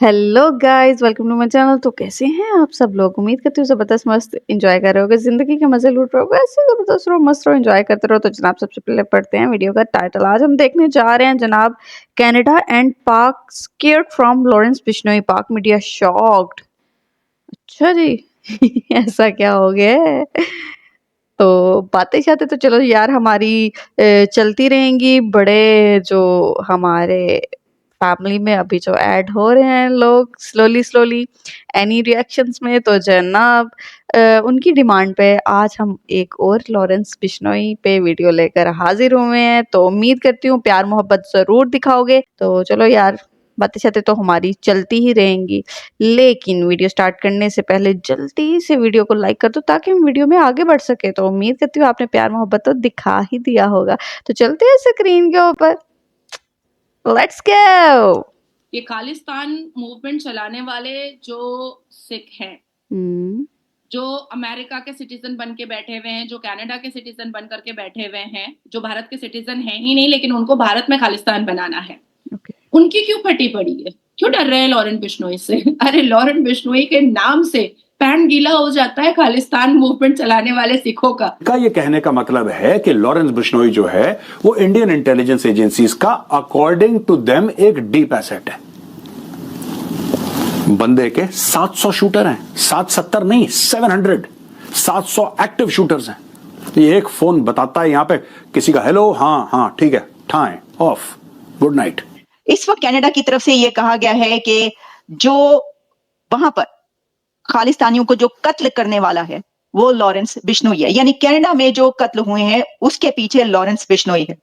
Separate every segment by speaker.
Speaker 1: Hello guys, welcome to my channel. तो कैसे हैं आप सब लोग? उम्मीद करती हूँ जबरदस्त मस्त एंजॉय कर रहे होगे, जिंदगी के मजे लूट रहे होगे। ऐसे जबरदस्त रहो, मस्त रहो, एंजॉय करते रहो। तो जनाब सबसे पहले पढ़ते हैं वीडियो का टाइटल। आज हम देखने जा रहे हैं जनाब, कनाडा एंड पाक स्केयर्ड फ्रॉम लॉरेंस बिश्नोई, पाक मीडिया शॉक्ड। अच्छा जी। ऐसा क्या हो गया है? तो बातें शातें तो चलो यार हमारी चलती रहेंगी। बड़े जो हमारे फैमिली में अभी जो ऐड हो रहे हैं लोग स्लोली स्लोली एनी रिएक्शंस में, तो जनाब उनकी डिमांड पे आज हम एक और लॉरेंस बिश्नोई पे वीडियो लेकर हाजिर हुए हैं। तो उम्मीद करती हूँ प्यार मोहब्बत जरूर दिखाओगे। तो चलो यार, बातें शातें तो हमारी चलती ही रहेंगी, लेकिन वीडियो स्टार्ट करने से पहले जल्दी से वीडियो को लाइक कर दो ताकि हम वीडियो में आगे बढ़ सके। तो उम्मीद करती हूँ आपने प्यार मोहब्बत तो दिखा ही दिया होगा। तो चलते हैं स्क्रीन के ऊपर, लेट्स गो।
Speaker 2: ये खालिस्तान मूवमेंट चलाने वाले जो सिख हैं, जो अमेरिका के सिटीजन बन के बैठे हुए हैं, जो कनाडा के सिटीजन बन करके बैठे हुए हैं, जो भारत के सिटीजन हैं ही नहीं लेकिन उनको भारत में खालिस्तान बनाना है, उनकी क्यों फटी पड़ी है? क्यों डर रहे हैं लॉरेंस बिश्नोई से? अरे लॉरेंस बिश्नोई के नाम से पैंट गीला हो जाता है खालिस्तान मूवमेंट चलाने वाले सिखों का
Speaker 3: ये कहने का मतलब है कि लॉरेंस बिश्नोई जो है वो इंडियन इंटेलिजेंस एजेंसीज का अकॉर्डिंग टू देम एक डीप एसेट है। बंदे के 700 शूटर हैं, 770 नहीं 700, 700 एक्टिव शूटर्स हैं। ये एक फोन बताता है यहाँ पे किसी का, हेलो, हाँ हाँ ठीक है, ठाएं ऑफ, गुड नाइट।
Speaker 4: इस वक्त कनाडा की तरफ से ये कहा गया है कि जो वहां पर खालिस्तानियों को जो कत्ल करने वाला है वो लॉरेंस बिश्नोई है, यानी कनाडा में जो कत्ल हुए हैं उसके पीछे लॉरेंस बिश्नोई है।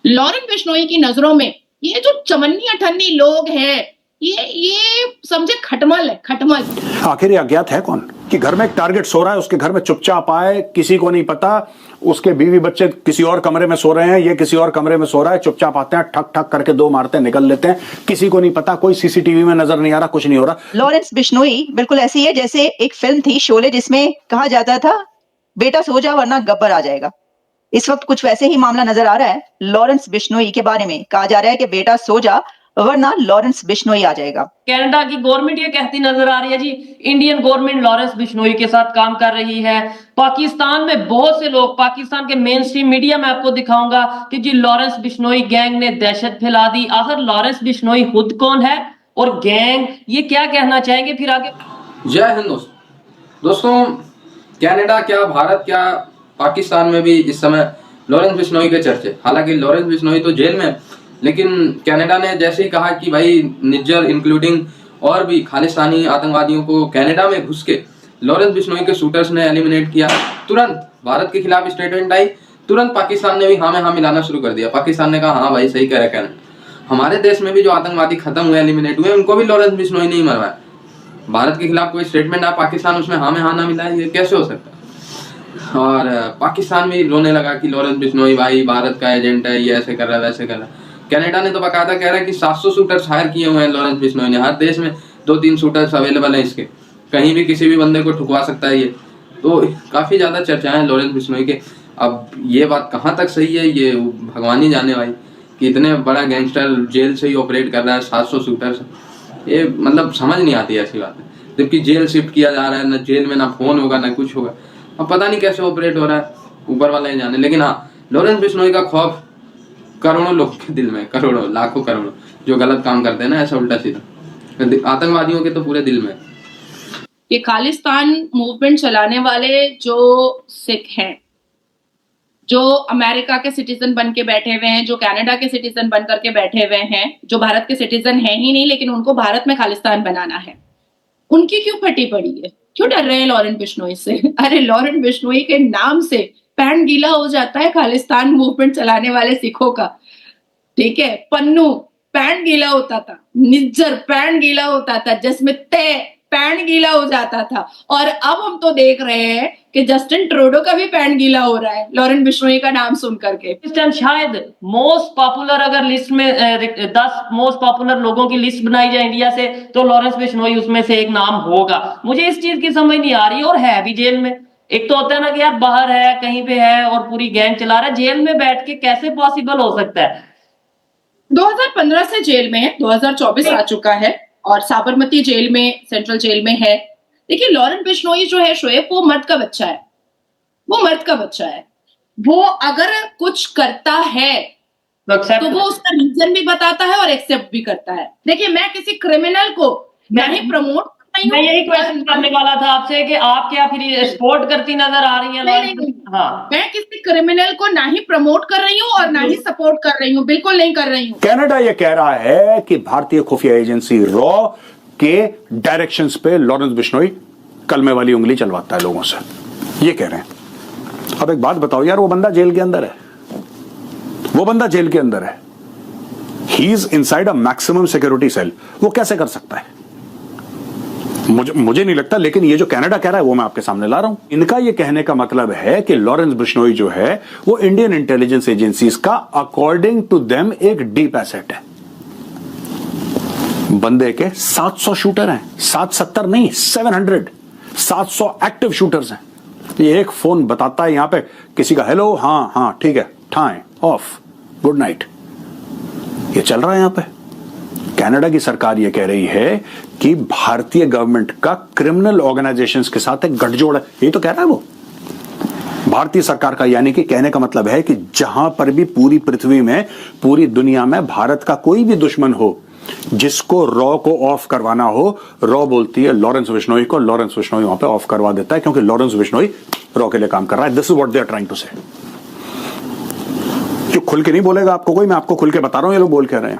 Speaker 2: लॉरेंस बिश्नोई की नजरों में ये जो चमन्नी अठन्नी लोग हैं, ये समझे खटमल है, खटमल।
Speaker 3: आखिर ये अज्ञात है कौन कि घर में एक टारगेट सो रहा है, उसके घर में चुपचाप आए, किसी को नहीं पता, उसके बीवी बच्चे किसी और कमरे में सो रहे हैं, ये किसी और कमरे में सो रहा है, चुपचाप आते हैं, ठक ठक करके दो मारते हैं, निकल लेते हैं, किसी को नहीं पता, कोई सीसीटीवी में नजर नहीं आ रहा, कुछ नहीं हो रहा।
Speaker 4: लॉरेंस बिश्नोई बिल्कुल ऐसी है जैसे एक फिल्म थी शोले, जिसमें कहा जाता था बेटा सो जा वरना गब्बर आ जाएगा। इस वक्त कुछ वैसे ही मामला नजर आ रहा है। लॉरेंस बिश्नोई के बारे में कहा जा रहा है कि बेटा सो जा वरना लॉरेंस बिश्नोई आ जाएगा।
Speaker 5: कनाडा की गवर्नमेंट ये कहती नजर आ रही है जी, इंडियन गवर्नमेंट लॉरेंस बिश्नोई के साथ काम कर रही है। पाकिस्तान में बहुत से लोग, पाकिस्तान के मेन स्ट्रीम मीडिया में आपको दिखाऊंगा कि जी लॉरेंस बिश्नोई गैंग ने दहशत फैला दी। आखिर लॉरेंस बिश्नोई खुद कौन है और गैंग ये क्या कहना चाहेंगे फिर आगे।
Speaker 6: जय हिंद दोस्तों, कनाडा क्या, भारत क्या, पाकिस्तान में भी इस समय लॉरेंस बिश्नोई के चर्चे। हालांकि लॉरेंस बिश्नोई तो जेल में, लेकिन कनाडा ने जैसे ही कहा कि भाई निज्जर इंक्लूडिंग और भी खालिस्तानी आतंकवादियों को कनाडा में घुस के लॉरेंस बिश्नोई के शूटर्स ने एलिमिनेट किया, तुरंत भारत के खिलाफ स्टेटमेंट आई, तुरंत पाकिस्तान ने भी हाँ में हाँ मिलाना शुरू कर दिया। पाकिस्तान ने कहा हाँ भाई सही कह रहे कनाडा, हमारे देश में भी जो आतंकवादी खत्म हुए, एलिमिनेट हुए, उनको भी लॉरेंस बिश्नोई नहीं मरवाया। भारत के खिलाफ कोई स्टेटमेंट आ, पाकिस्तान उसमें हाँ में हाँ ना मिला, ये कैसे हो सकता है? और पाकिस्तान भी रोने लगा कि लॉरेंस बिश्नोई भाई भारत का एजेंट है, ये ऐसे कर रहा है वैसे कर रहा है। कनाडा ने तो बकायदा कह रहा है कि 700 शूटर्स हायर किए हुए हैं लॉरेंस बिश्नोई ने, हर देश में 2-3 शूटर्स अवेलेबल हैं इसके, कहीं भी किसी भी बंदे को ठुकवा सकता है ये। तो काफ़ी ज़्यादा चर्चाएं हैं लॉरेंस बिश्नोई के। अब ये बात कहाँ तक सही है ये भगवान ही जाने भाई, कि इतने बड़ा गैंगस्टर जेल से ही ऑपरेट कर रहा है, 700 शूटर्स, ये मतलब समझ नहीं आती ऐसी बात है। जबकि जेल शिफ्ट किया जा रहा है, ना जेल में ना फोन होगा ना कुछ होगा, अब पता नहीं कैसे ऑपरेट हो रहा है, ऊपर वाला ही जाने। लेकिन हाँ, लॉरेंस बिश्नोई का खौफ करोड़ों लोग के दिल में, करोड़ों लाखों करोड़ों जो गलत काम करते हैं ना ऐसा उल्टा सीधा, आतंकवादियों के तो पूरे दिल में।
Speaker 2: ये खालिस्तान मूवमेंट चलाने वाले जो सिख हैं, जो अमेरिका के सिटीजन बन के बैठे हुए हैं, जो कनाडा के सिटीजन बन करके बैठे हुए हैं, जो भारत के सिटीजन हैं ही नहीं लेकिन उनको भारत में खालिस्तान बनाना है, उनकी क्यों फटी पड़ी है? क्यों डर रहे हैं लॉरेंस बिश्नोई से? अरे लॉरेंस बिश्नोई के नाम से पैंट गीला हो जाता है खालिस्तान मूवमेंट चलाने वाले सिखों का। ठीक है, पन्नू पैंट गीला होता था, निज्जर पैंट गीला होता था, जिसमें तय पैंट गीला हो जाता था, और अब हम तो देख रहे हैं कि जस्टिन ट्रूडो का भी पैंट गीला हो रहा है लॉरेंस बिश्नोई का नाम सुन करके।
Speaker 5: इस टाइम शायद मोस्ट पॉपुलर, अगर लिस्ट में 10 मोस्ट पॉपुलर लोगों की लिस्ट बनाई जाए इंडिया से, तो लॉरेंस बिश्नोई उसमें से एक नाम होगा। मुझे इस चीज की समझ नहीं आ रही, और है भी जेल में। एक तो होता है ना कि यार बाहर है, कहीं पे है और पूरी गैंग चला रहा है, जेल में बैठ के कैसे पॉसिबल हो सकता है?
Speaker 2: 2015 से जेल में है, 2024 आ चुका है और साबरमती जेल में, सेंट्रल जेल में है। देखिए, लॉरेंस बिश्नोई जो है शोएब, वो मर्द का बच्चा है, वो मर्द का बच्चा है। वो अगर कुछ करता है तो वो उसका रीजन भी बताता है और एक्सेप्ट भी करता है। देखिए, मैं किसी क्रिमिनल को नहीं प्रमोट नहीं
Speaker 5: मैं यही क्वेश्चन करने वाला था आपसे कि आप क्या फिर सपोर्ट करती नजर आ रही हैं
Speaker 2: नहीं,
Speaker 5: हाँ,
Speaker 2: मैं किसी क्रिमिनल को ना ही प्रमोट कर रही हूँ और ना ही सपोर्ट कर रही हूँ, बिल्कुल नहीं कर रही हूँ।
Speaker 3: कनाडा ये कह रहा है कि भारतीय खुफिया एजेंसी रॉ के डायरेक्शंस पे लॉरेंस बिश्नोई कलमे वाली उंगली चलवाता है लोगों से, ये कह रहे हैं। अब एक बात बताओ यार, वो बंदा जेल के अंदर है, वो बंदा जेल के अंदर है, he is inside a maximum security cell, वो कैसे कर सकता है? मुझे नहीं लगता, लेकिन ये जो कनाडा कह रहा है वो मैं आपके सामने ला रहा हूं। इनका ये कहने का मतलब है कि लॉरेंस बिश्नोई जो है वो इंडियन इंटेलिजेंस एजेंसीज का अकॉर्डिंग टू देम एक डीप एसेट है। बंदे के 700 शूटर हैं, 770 नहीं 700, 700 एक्टिव शूटर्स हैं। ये एक फोन बताता है यहां पे किसी का, हेलो, हाँ हाँ ठीक है, ठाएं ऑफ, गुड नाइट, ये चल रहा है यहां पे। कनाडा की सरकार यह कह रही है कि भारतीय गवर्नमेंट का क्रिमिनल ऑर्गेनाइजेशंस के साथ एक गठजोड़ है, यही तो कह रहा है वो भारतीय सरकार का। यानी कि कहने का मतलब है कि जहां पर भी पूरी पृथ्वी में, पूरी दुनिया में भारत का कोई भी दुश्मन हो जिसको रॉ को ऑफ करवाना हो, रॉ बोलती है लॉरेंस बिश्नोई को, लॉरेंस बिश्नोई वहां पे ऑफ करवा देता है, क्योंकि लॉरेंस बिश्नोई रॉ के लिए काम कर रहा है। This is what they are trying to say. जो खुल के नहीं बोलेगा आपको कोई, मैं आपको खुल के बता रहा हूं, ये लोग बोल कह रहे हैं।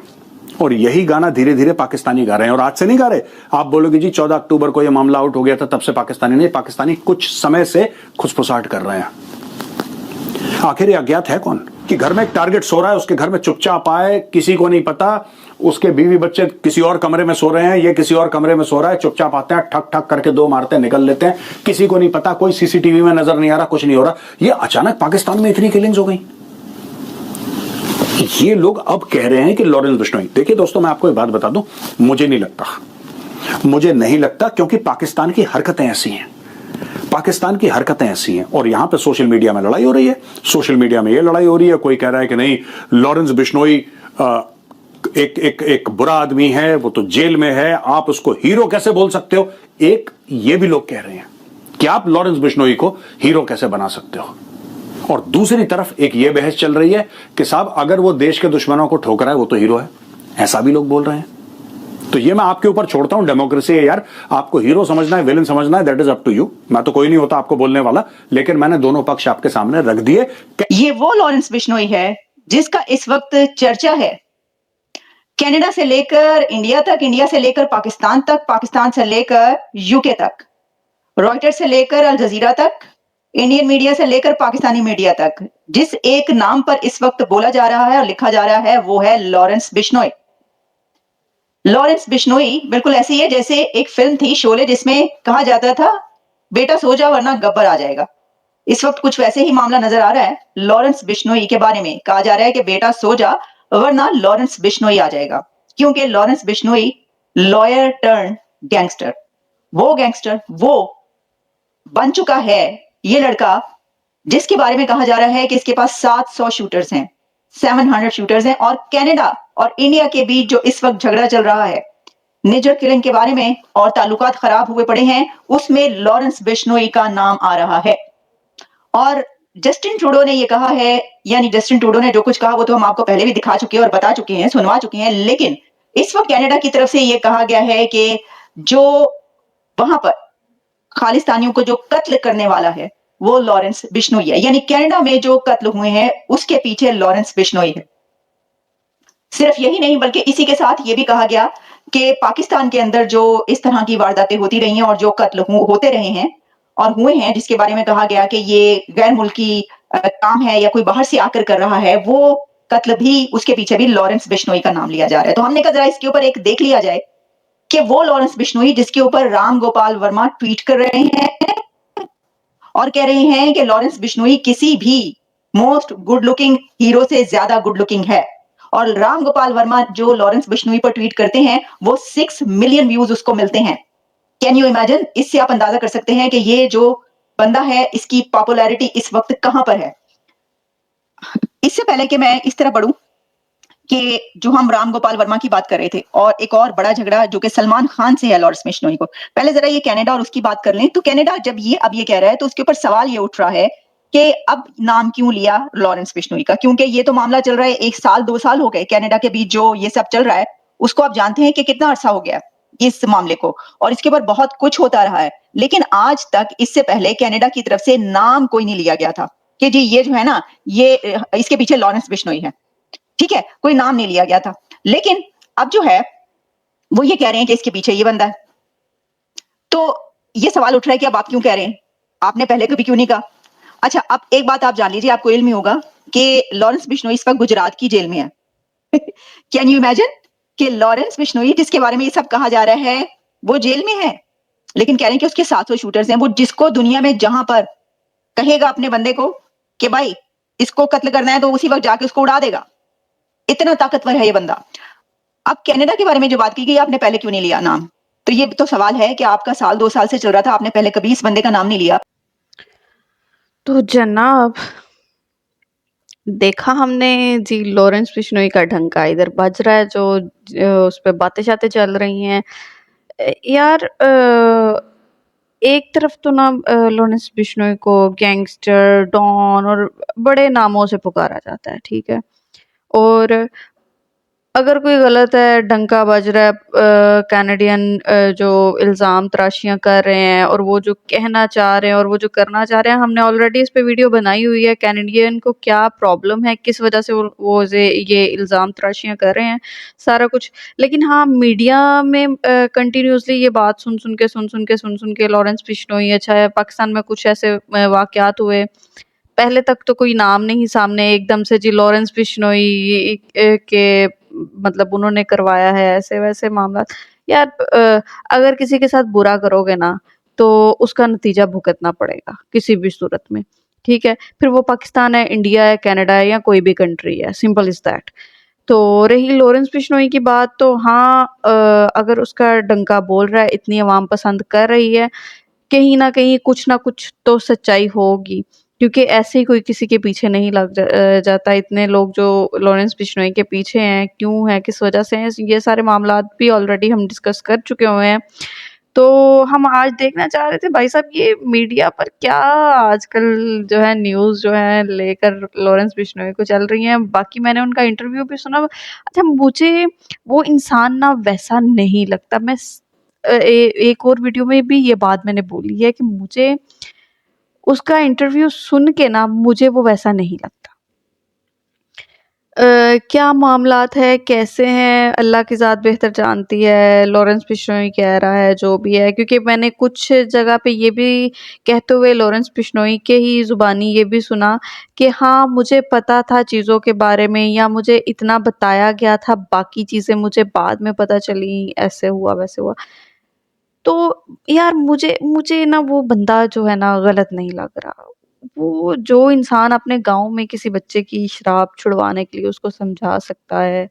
Speaker 3: और यही गाना धीरे धीरे पाकिस्तानी गा रहे हैं, और आज से नहीं गा रहे। आप बोलोगे जी 14 अक्टूबर को यह मामला आउट हो गया था तब से पाकिस्तानी नहीं, पाकिस्तानी कुछ समय से खुसफुसाहट कर रहे हैं। आखिर ये अज्ञात है कौन कि घर में एक टारगेट सो रहा है, उसके घर में चुपचाप आए, किसी को नहीं पता, उसके बीवी बच्चे किसी और कमरे में सो रहे हैं, ये किसी और कमरे में सो रहा है, चुपचाप आते हैं, ठक ठक करके 2 मारते हैं, निकल लेते हैं, किसी को नहीं पता, कोई सीसीटीवी में नजर नहीं आ रहा, कुछ नहीं हो रहा। ये अचानक पाकिस्तान में इतनी किलिंग्स हो गई। ये लोग अब कह रहे हैं कि लॉरेंस बिश्नोई। देखिए दोस्तों, मैं आपको एक बात बता दूं, मुझे नहीं लगता, क्योंकि पाकिस्तान की हरकतें ऐसी हैं, पाकिस्तान की हरकतें ऐसी हैं। और यहां पे सोशल मीडिया में लड़ाई हो रही है, सोशल मीडिया में ये लड़ाई हो रही है, कोई कह रहा है कि नहीं लॉरेंस बिश्नोई एक बुरा आदमी है, वो तो जेल में है, आप उसको हीरो कैसे बोल सकते हो। एक ये भी लोग कह रहे हैं कि आप लॉरेंस बिश्नोई को हीरो कैसे बना सकते हो। और दूसरी तरफ एक ये बहस चल रही है कि साहब अगर वो देश के दुश्मनों को ठोक रहा है वो तो हीरो है, ऐसा भी लोग बोल रहे हैं। तो ये मैं आपके ऊपर छोड़ता हूं, डेमोक्रेसी है यार, आपको हीरो समझना है, विलेन समझना है, that is up to you. मैं तो कोई नहीं होता आपको बोलने वाला, लेकिन मैंने दोनों पक्ष आपके सामने रख दिए।
Speaker 4: ये वो लॉरेंस बिश्नोई है जिसका इस वक्त चर्चा है, कनाडा से लेकर इंडिया तक, इंडिया से लेकर पाकिस्तान तक, पाकिस्तान से लेकर यूके तक, रॉयटर्स से लेकर अल जजीरा तक, इंडियन मीडिया से लेकर पाकिस्तानी मीडिया तक, जिस एक नाम पर इस वक्त बोला जा रहा है और लिखा जा रहा है वो है लॉरेंस बिश्नोई। लॉरेंस बिश्नोई बिल्कुल ऐसी है जैसे एक फिल्म थी शोले, जिसमें कहा जाता था बेटा सो जा वरना गब्बर आ जाएगा। इस वक्त कुछ वैसे ही मामला नजर आ रहा है। लॉरेंस बिश्नोई के बारे में कहा जा रहा है कि बेटा सो जा वरना लॉरेंस बिश्नोई आ जाएगा, क्योंकि Lawrence Bishnoi lawyer turn gangster, वो बन चुका है ये लड़का जिसके बारे में कहा जा रहा है कि इसके पास 700 शूटर्स हैं, 700 शूटर्स हैं। और कनाडा और इंडिया के बीच जो इस वक्त झगड़ा चल रहा है निजर किलिंग के बारे में और ताल्लुकात खराब हुए पड़े हैं, उसमें लॉरेंस बिश्नोई का नाम आ रहा है। और जस्टिन ट्रूडो ने ये कहा है, यानी जस्टिन ट्रूडो ने जो कुछ कहा वो तो हम आपको पहले भी दिखा चुके हैं और बता चुके हैं, सुनवा चुके हैं, लेकिन इस वक्त कनाडा की तरफ से ये कहा गया है कि जो वहां पर खालिस्तानियों को जो कत्ल करने वाला है वो लॉरेंस बिश्नोई है। यानी कनाडा में जो कत्ल हुए हैं उसके पीछे लॉरेंस बिश्नोई है। सिर्फ यही नहीं बल्कि इसी के साथ ये भी कहा गया कि पाकिस्तान के अंदर जो इस तरह की वारदातें होती रही हैं और जो कत्ल होते रहे हैं और हुए हैं, जिसके बारे में कहा गया कि ये गैर मुल्की काम है या कोई बाहर से आकर कर रहा है, वो कत्ल भी, उसके पीछे भी लॉरेंस बिश्नोई का नाम लिया जा रहा है। तो हमने कहा जरा इसके ऊपर एक देख लिया जाए कि वो लॉरेंस बिश्नोई जिसके ऊपर राम गोपाल वर्मा ट्वीट कर रहे हैं और कह रहे हैं कि लॉरेंस बिश्नोई किसी भी मोस्ट गुड लुकिंग हीरो से ज्यादा गुड लुकिंग है। और राम गोपाल वर्मा जो लॉरेंस बिश्नोई पर ट्वीट करते हैं वो 6 मिलियन व्यूज उसको मिलते हैं। Can you imagine? इससे आप अंदाजा कर सकते हैं कि ये जो बंदा है इसकी पॉपुलैरिटी इस वक्त कहां पर है। इससे पहले कि मैं इस तरह बढ़ूं, कि जो हम राम गोपाल वर्मा की बात कर रहे थे और एक और बड़ा झगड़ा जो कि सलमान खान से है लॉरेंस बिश्नोई को। पहले जरा ये कनाडा और उसकी बात कर लें। तो कनाडा जब ये अब ये कह रहा है तो उसके ऊपर सवाल ये उठ रहा है कि अब नाम क्यों लिया लॉरेंस बिश्नोई का, क्योंकि ये तो मामला चल रहा है 1 साल 2 साल हो गए कनाडा के बीच जो ये सब चल रहा है उसको आप जानते हैं कि कितना अरसा हो गया इस मामले को, और इसके ऊपर बहुत कुछ होता रहा है। लेकिन आज तक इससे पहले कनाडा की तरफ से नाम कोई नहीं लिया गया था कि जी ये जो है ना ये इसके पीछे लॉरेंस बिश्नोई है, ठीक है, कोई नाम नहीं लिया गया था। लेकिन अब जो है वो ये कह रहे हैं कि इसके पीछे ये बंदा है। तो ये सवाल उठ रहा है कि अब आप क्यों कह रहे हैं, आपने पहले कभी क्यों नहीं कहा। अच्छा, अब एक बात आप जान लीजिए, आपको इल्म ही होगा कि लॉरेंस बिश्नोई इस वक्त गुजरात की जेल में है। कैन यू इमेजिन कि लॉरेंस बिश्नोई जिसके बारे में ये सब कहा जा रहा है वो जेल में है, लेकिन कह रहे हैं कि उसके 700 शूटर्स हैं। वो जिसको दुनिया में जहां पर कहेगा अपने बंदे को कि भाई इसको कत्ल करना है तो उसी वक्त जाके उसको उड़ा देगा, इतना ताकतवर है ये बंदा। अब कनाडा के बारे में जो बात की गई, आपने पहले क्यों नहीं लिया नाम, तो ये तो सवाल है कि आपका साल 2 साल से चल रहा था, आपने पहले कभी इस बंदे का नाम नहीं लिया।
Speaker 1: तो जनाब, देखा हमने जी लॉरेंस बिश्नोई का ढंका इधर बज रहा है, जो उस पे बातें शातें चल रही हैं। यार एक तरफ तो ना लॉरेंस बिश्नोई को गैंगस्टर, डॉन और बड़े नामों से पुकारा जाता है, ठीक है। और अगर कोई गलत है, डंका बज रहा है, कैनेडियन जो इल्ज़ाम तराशियाँ कर रहे हैं और वो जो कहना चाह रहे हैं और वो जो करना चाह रहे हैं, हमने ऑलरेडी इस पे वीडियो बनाई हुई है। कैनेडियन को क्या प्रॉब्लम है, किस वजह से वो ये इल्ज़ाम तराशियाँ कर रहे हैं, सारा कुछ। लेकिन हाँ, मीडिया में कंटिन्यूसली ये बात सुन सुन के लॉरेंस बिश्नोई, अच्छा पाकिस्तान में कुछ ऐसे वाक़यात हुए, पहले तक तो कोई नाम नहीं सामने, एकदम से जी लॉरेंस बिश्नोई के मतलब उन्होंने करवाया है, ऐसे वैसे मामला। यार अगर किसी के साथ बुरा करोगे ना तो उसका नतीजा भुगतना पड़ेगा किसी भी सूरत में, ठीक है। फिर वो पाकिस्तान है, इंडिया है, कनाडा है या कोई भी कंट्री है, सिंपल इज दैट। तो रही लॉरेंस बिश्नोई की बात, तो हाँ, अगर उसका डंका बोल रहा है, इतनी आवाम पसंद कर रही है, कहीं ना कहीं कुछ ना कुछ तो सच्चाई होगी, क्योंकि ऐसे ही कोई किसी के पीछे नहीं जाता। इतने लोग जो लॉरेंस बिश्नोई के पीछे हैं, क्यों है, किस वजह से हैं, ये सारे मामला भी ऑलरेडी हम डिस्कस कर चुके हुए हैं। तो हम आज देखना चाह रहे थे भाई साहब, ये मीडिया पर क्या आजकल जो है न्यूज़ जो है लेकर लॉरेंस बिश्नोई को चल रही हैं। बाकी मैंने उनका इंटरव्यू भी सुना। अच्छा, मुझे वो इंसान ना वैसा नहीं लगता। मैं एक और वीडियो में भी ये बात मैंने बोली है कि मुझे उसका इंटरव्यू सुन के ना मुझे वो वैसा नहीं लगता। क्या मामलात है, कैसे हैं, अल्लाह की ज़ात बेहतर जानती है। लॉरेंस बिश्नोई कह रहा है जो भी है, क्योंकि मैंने कुछ जगह पे ये भी कहते हुए लॉरेंस बिश्नोई के ही ज़ुबानी ये भी सुना कि हाँ, मुझे पता था चीज़ों के बारे में, या मुझे इतना बताया गया था, बाकी चीज़ें मुझे बाद में पता चली, ऐसे हुआ वैसे हुआ। तो यार मुझे ना वो बंदा जो है ना गलत नहीं लग रहा। वो जो इंसान अपने गाँव में किसी बच्चे की शराब छुड़वाने के लिए उसको समझा सकता है,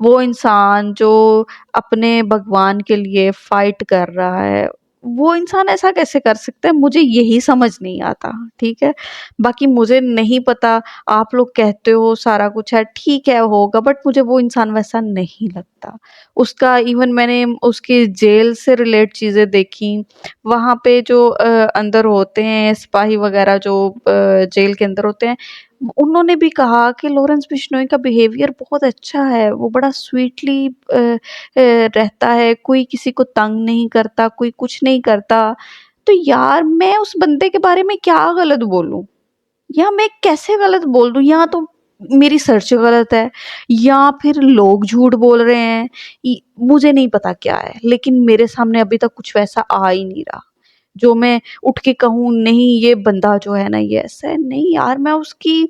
Speaker 1: वो इंसान जो अपने भगवान के लिए फाइट कर रहा है, वो इंसान ऐसा कैसे कर सकता है? मुझे यही समझ नहीं आता, ठीक है? बाकी मुझे नहीं पता, आप लोग कहते हो सारा कुछ है, ठीक है होगा, बट मुझे वो इंसान वैसा नहीं लगता। उसका इवन मैंने उसकी जेल से रिलेट चीज़ें देखी, वहाँ पे जो अंदर होते हैं सिपाही वगैरह जो जेल के अंदर होते हैं, उन्होंने भी कहा कि लॉरेंस बिश्नोई का बिहेवियर बहुत अच्छा है, वो बड़ा स्वीटली रहता है, कोई किसी को तंग नहीं करता, कोई कुछ नहीं करता। तो यार मैं उस बंदे के बारे में क्या गलत बोलूँ? या मैं कैसे गलत बोल दूँ? या तो मेरी सर्च गलत है, या फिर लोग झूठ बोल रहे हैं, मुझे नहीं पता क्या है, लेकिन मेरे सामने अभी तक कुछ वैसा आ ही नहीं रहा जो मैं उठ के कहूँ नहीं ये बंदा जो है ना ये ऐसा है। नहीं यार, मैं उसकी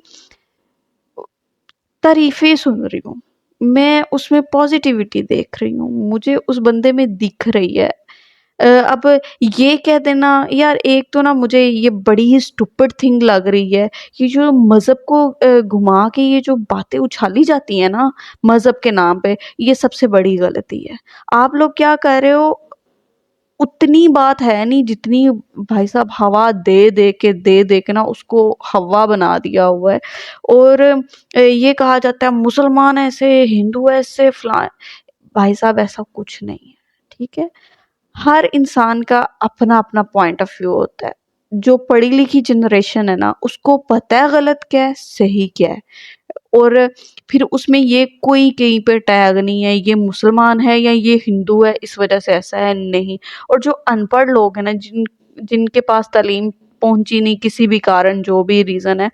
Speaker 1: तारीफें सुन रही हूँ, मैं उसमें पॉजिटिविटी देख रही हूँ, मुझे उस बंदे में दिख रही है। अब ये कह देना यार, एक तो ना मुझे ये बड़ी ही स्टूपिड थिंग लग रही है, ये जो मज़हब को घुमा के ये जो बातें उछाली जाती हैं ना मज़हब के नाम पे, ये सबसे बड़ी गलती है। आप लोग क्या कर रहे हो, उतनी बात है नहीं जितनी भाई साहब हवा दे के ना उसको हवा बना दिया हुआ है। और ये कहा जाता है मुसलमान ऐसे, हिंदू ऐसे, फलां। भाई साहब ऐसा कुछ नहीं है, ठीक है। हर इंसान का अपना अपना पॉइंट ऑफ व्यू होता है। जो पढ़ी लिखी जनरेशन है ना उसको पता है गलत क्या है सही क्या है, और फिर उसमें ये कोई कहीं पे टैग नहीं है ये मुसलमान है या ये हिंदू है इस वजह से ऐसा है, नहीं। और जो अनपढ़ लोग हैं ना जिनके पास तालीम पहुंची नहीं किसी भी कारण, जो भी रीजन है,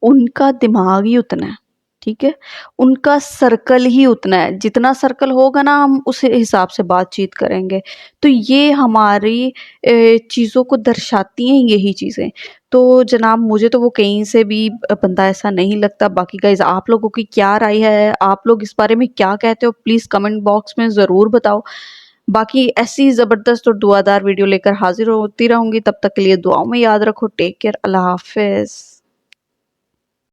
Speaker 1: उनका दिमाग ही उतना है, ठीक है। उनका सर्कल ही उतना है, जितना सर्कल होगा ना हम उस हिसाब से बातचीत करेंगे। तो ये हमारी चीज़ों को दर्शाती हैं यही चीज़ें। तो जनाब मुझे तो वो कहीं से भी बंदा ऐसा नहीं लगता। बाकी गाइज आप लोगों की क्या राय है, आप लोग इस बारे में क्या कहते हो, प्लीज़ कमेंट बॉक्स में ज़रूर बताओ। बाकी ऐसी ज़बरदस्त और दुआदार वीडियो लेकर हाजिर होती रहूंगी, तब तक के लिए दुआओं में याद रखो। टेक केयर, अल्लाह हाफिज़।